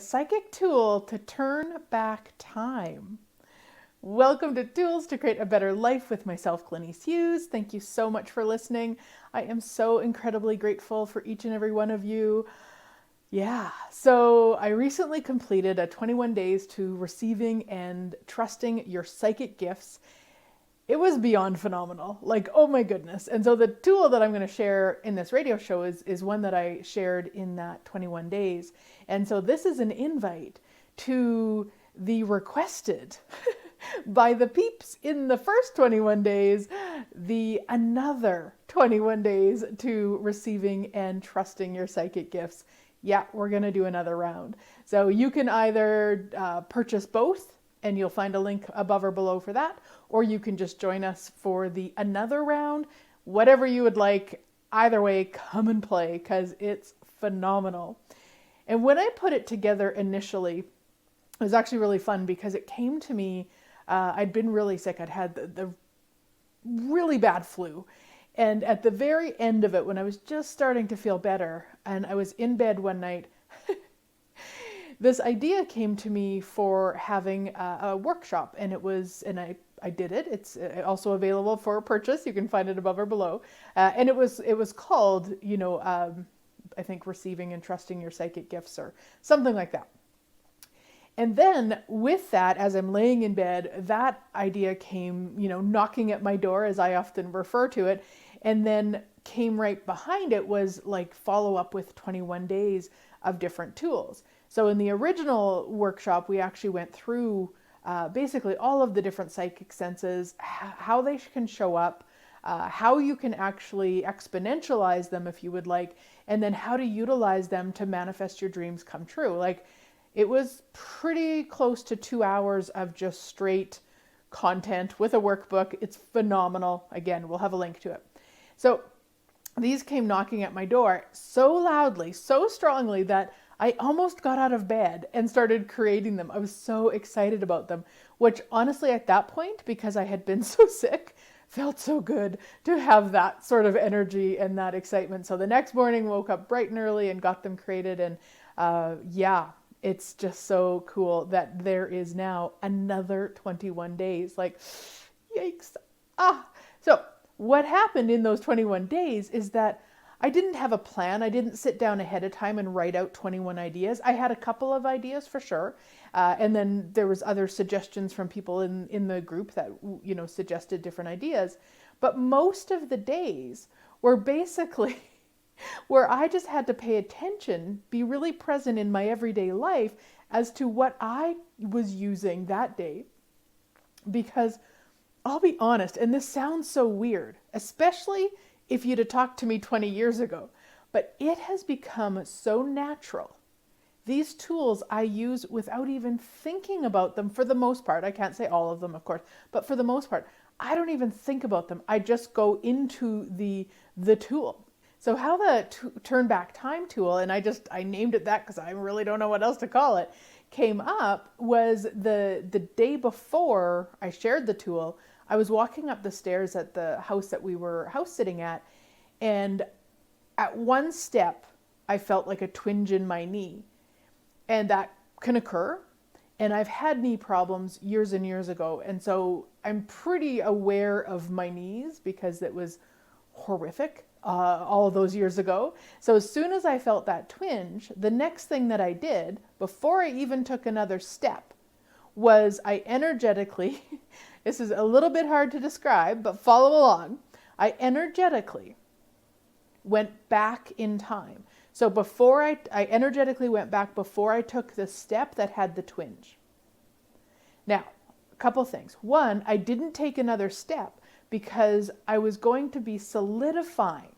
psychic tool to turn back time. Welcome to Tools to Create a Better Life with myself, Glenise Hughes. Thank you so much for listening. I am so incredibly grateful for each and every one of you. So I recently completed a 21 days to receiving and trusting your psychic gifts. It was beyond phenomenal. Like, oh my goodness. And so the tool that I'm going to share in this radio show is one that I shared in that 21 days. And so this is an invite to the requested by the peeps in the first 21 days, the another 21 days to receiving and trusting your psychic gifts. Yeah, we're going to do another round. So you can either purchase both, and you'll find a link above or below for that, or you can just join us for the another round. Whatever you would like, either way, come and play, because it's phenomenal. And when I put it together initially, it was actually really fun because it came to me, I'd been really sick. I'd had the really bad flu. And at the very end of it, when I was just starting to feel better, and I was in bed one night, this idea came to me for having a workshop, and I did it. It's also available for purchase. You can find it above or below. And it was called, I think Receiving and Trusting Your Psychic Gifts or something like that. And then with that, as I'm laying in bed, that idea came, knocking at my door, as I often refer to it. And then came right behind it was like follow up with 21 days of different tools. So in the original workshop, we actually went through basically all of the different psychic senses, how they can show up, how you can actually exponentialize them if you would like, and then how to utilize them to manifest your dreams come true. Like, it was pretty close to 2 hours of just straight content with a workbook. It's phenomenal. Again, we'll have a link to it. So these came knocking at my door so loudly, so strongly that I almost got out of bed and started creating them. I was so excited about them, which honestly at that point, because I had been so sick, felt so good to have that sort of energy and that excitement. So the next morning, woke up bright and early and got them created. And it's just so cool that there is now another 21 days. Like, yikes. So what happened in those 21 days is that I didn't have a plan. I didn't sit down ahead of time and write out 21 ideas. I had a couple of ideas for sure. And then there was other suggestions from people in the group that, suggested different ideas. But most of the days were basically where I just had to pay attention, be really present in my everyday life as to what I was using that day. Because I'll be honest, and this sounds so weird, especially if you'd have talked to me 20 years ago, but it has become so natural. These tools I use without even thinking about them for the most part. I can't say all of them, of course, but for the most part, I don't even think about them. I just go into the tool. So how the turn back time tool, and I named it that because I really don't know what else to call it, came up was the day before I shared the tool. I was walking up the stairs at the house that we were house sitting at, and at one step, I felt like a twinge in my knee. And that can occur. And I've had knee problems years and years ago. And so I'm pretty aware of my knees because it was horrific all of those years ago. So as soon as I felt that twinge, the next thing that I did, before I even took another step, was I energetically, this is a little bit hard to describe, but follow along. I energetically went back in time. So before I energetically went back before I took the step that had the twinge. Now, a couple things. One, I didn't take another step because I was going to be solidifying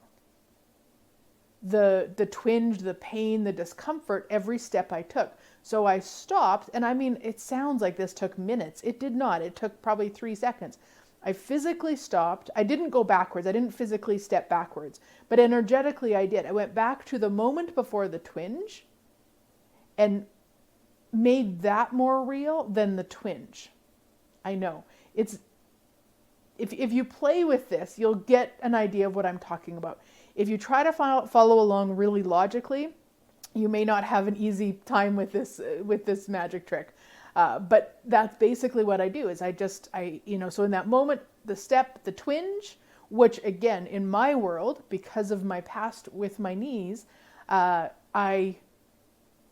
the twinge, the pain, the discomfort every step I took. So I stopped, and I mean, it sounds like this took minutes. It did not. It took probably 3 seconds. I physically stopped. I didn't go backwards. I didn't physically step backwards, but energetically I did. I went back to the moment before the twinge and made that more real than the twinge. I know. It's if you play with this, you'll get an idea of what I'm talking about. If you try to follow along really logically, You may not have an easy time with this magic trick. But that's basically what I do is so in that moment, the step, the twinge, which again, in my world, because of my past with my knees, I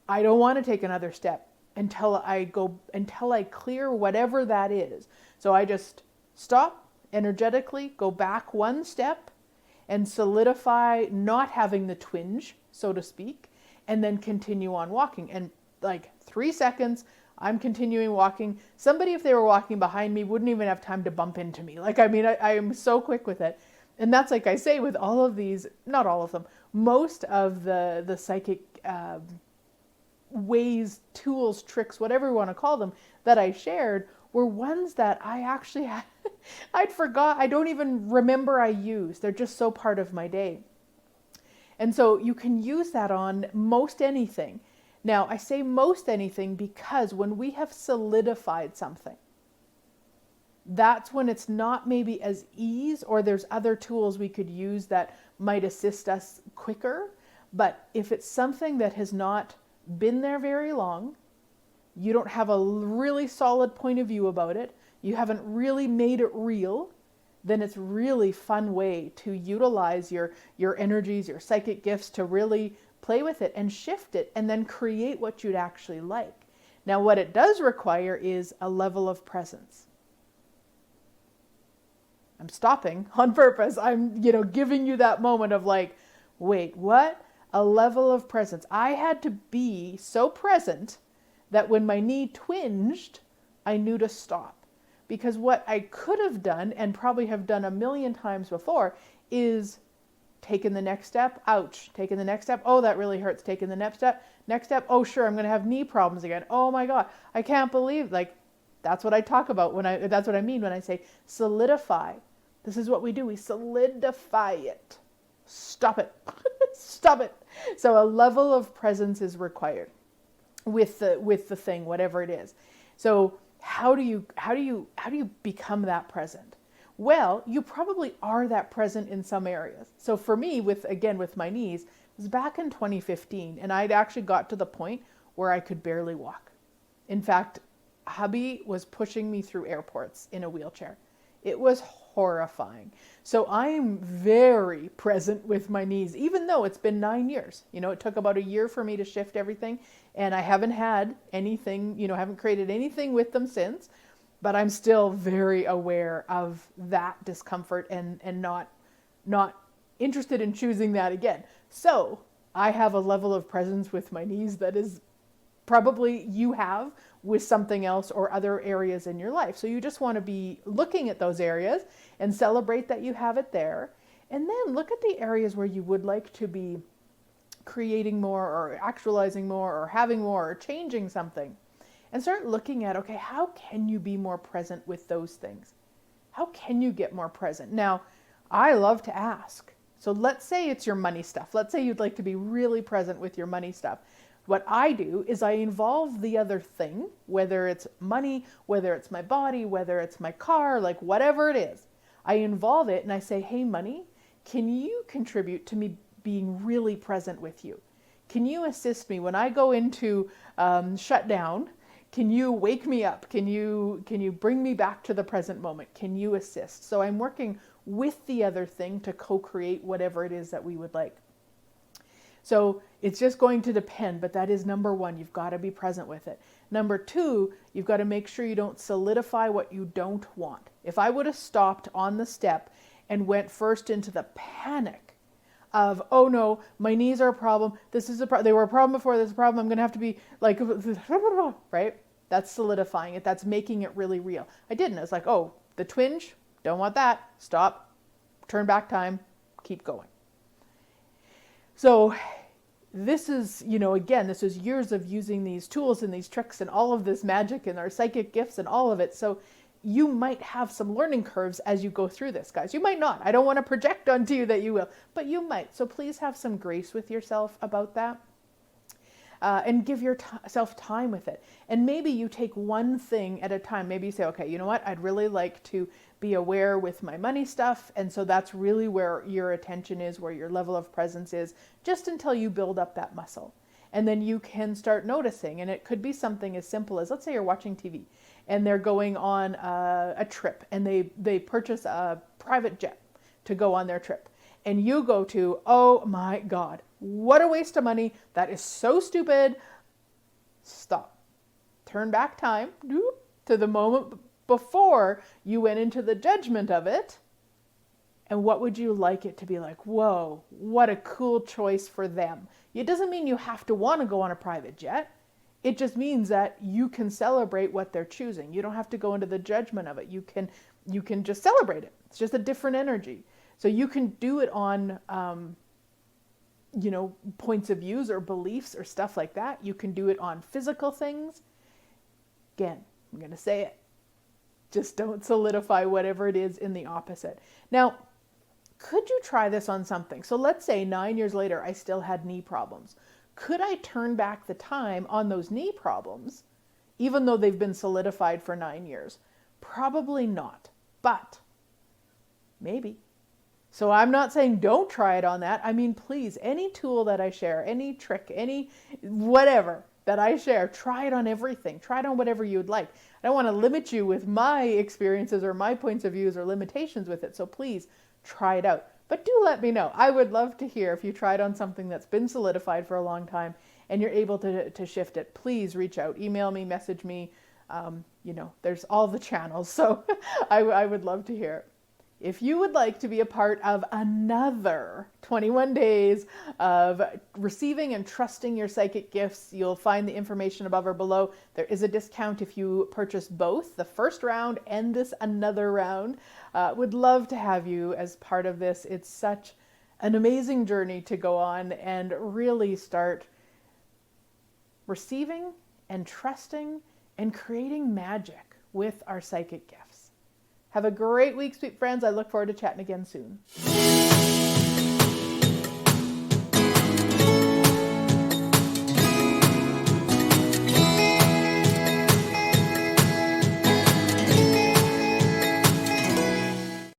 don't want to take another step until I clear whatever that is. So I just stop energetically, go back one step and solidify not having the twinge, so to speak, and then continue on walking. And like 3 seconds, I'm continuing walking. Somebody, if they were walking behind me, wouldn't even have time to bump into me. Like, I mean, I am so quick with it. And that's, like I say, with all of these, not all of them, most of the psychic ways, tools, tricks, whatever you want to call them, that I shared were ones that I actually had, I'd forgot, I don't even remember I used. They're just so part of my day. And so you can use that on most anything. Now, I say most anything because when we have solidified something, that's when it's not maybe as ease, or there's other tools we could use that might assist us quicker. But if it's something that has not been there very long, you don't have a really solid point of view about it, you haven't really made it real, then it's really fun way to utilize your energies, your psychic gifts, to really play with it and shift it and then create what you'd actually like. Now, what it does require is a level of presence. I'm stopping on purpose. I'm, giving you that moment of like, wait, what? A level of presence. I had to be so present that when my knee twinged, I knew to stop. Because what I could have done, and probably have done a million times before, is taken the next step, ouch, taken the next step, oh, that really hurts, taken the next step, oh, sure, I'm going to have knee problems again. Oh my God, I can't believe, like, that's what I talk about that's what I mean when I say solidify. This is what we do. We solidify it. Stop it. Stop it. So a level of presence is required with the thing, whatever it is. So how do you become that present? Well, you probably are that present in some areas. So for me, with my knees, it was back in 2015, and I'd actually got to the point where I could barely walk. In fact, hubby was pushing me through airports in a wheelchair. It was horrifying. So I'm very present with my knees, even though it's been 9 years. It took about a year for me to shift everything, and I haven't had anything, haven't created anything with them since, but I'm still very aware of that discomfort and not interested in choosing that again. So I have a level of presence with my knees that is probably you have with something else or other areas in your life. So you just want to be looking at those areas and celebrate that you have it there. And then look at the areas where you would like to be creating more or actualizing more or having more or changing something. And start looking at, okay, how can you be more present with those things? How can you get more present? Now, I love to ask. So let's say it's your money stuff. Let's say you'd like to be really present with your money stuff. What I do is I involve the other thing, whether it's money, whether it's my body, whether it's my car, like whatever it is. I involve it and I say, hey, money, can you contribute to me being really present with you? Can you assist me when I go into shutdown? Can you wake me up? Can you bring me back to the present moment? Can you assist? So I'm working with the other thing to co-create whatever it is that we would like. So it's just going to depend, but that is number one. You've got to be present with it. Number two, you've got to make sure you don't solidify what you don't want. If I would have stopped on the step and went first into the panic of, oh no, my knees are a problem. This is they were a problem before. This is a problem. I'm going to have to be like, right? That's solidifying it. That's making it really real. I didn't. I was like, oh, the twinge, don't want that. Stop, turn back time, keep going. So this is, again, this is years of using these tools and these tricks and all of this magic and our psychic gifts and all of it. So you might have some learning curves as you go through this, guys. You might not. I don't want to project onto you that you will, but you might. So please have some grace with yourself about that. And give yourself time with it. And maybe you take one thing at a time. Maybe you say, okay, you know what? I'd really like to be aware with my money stuff. And so that's really where your attention is, where your level of presence is, just until you build up that muscle. And then you can start noticing. And it could be something as simple as, let's say you're watching TV and they're going on a trip and they purchase a private jet to go on their trip. And you go to, oh my God, what a waste of money. That is so stupid. Stop. Turn back time to the moment before you went into the judgment of it. And what would you like it to be like? Whoa, what a cool choice for them. It doesn't mean you have to want to go on a private jet. It just means that you can celebrate what they're choosing. You don't have to go into the judgment of it. You can just celebrate it. It's just a different energy. So you can do it on, points of views or beliefs or stuff like that. You can do it on physical things. Again, I'm going to say it. Just don't solidify whatever it is in the opposite. Now, could you try this on something? So let's say 9 years later, I still had knee problems. Could I turn back the time on those knee problems, even though they've been solidified for 9 years? Probably not, but maybe. So I'm not saying don't try it on that. I mean, please, any tool that I share, any trick, any whatever that I share, try it on everything. Try it on whatever you would like. I don't want to limit you with my experiences or my points of views or limitations with it. So please try it out. But do let me know. I would love to hear if you tried on something that's been solidified for a long time and you're able to shift it. Please reach out, email me, message me. There's all the channels. So I would love to hear it. If you would like to be a part of another 21 days of receiving and trusting your psychic gifts, you'll find the information above or below. There is a discount if you purchase both the first round and this another round. Would love to have you as part of this. It's such an amazing journey to go on and really start receiving and trusting and creating magic with our psychic gifts. Have a great week, sweet friends. I look forward to chatting again soon.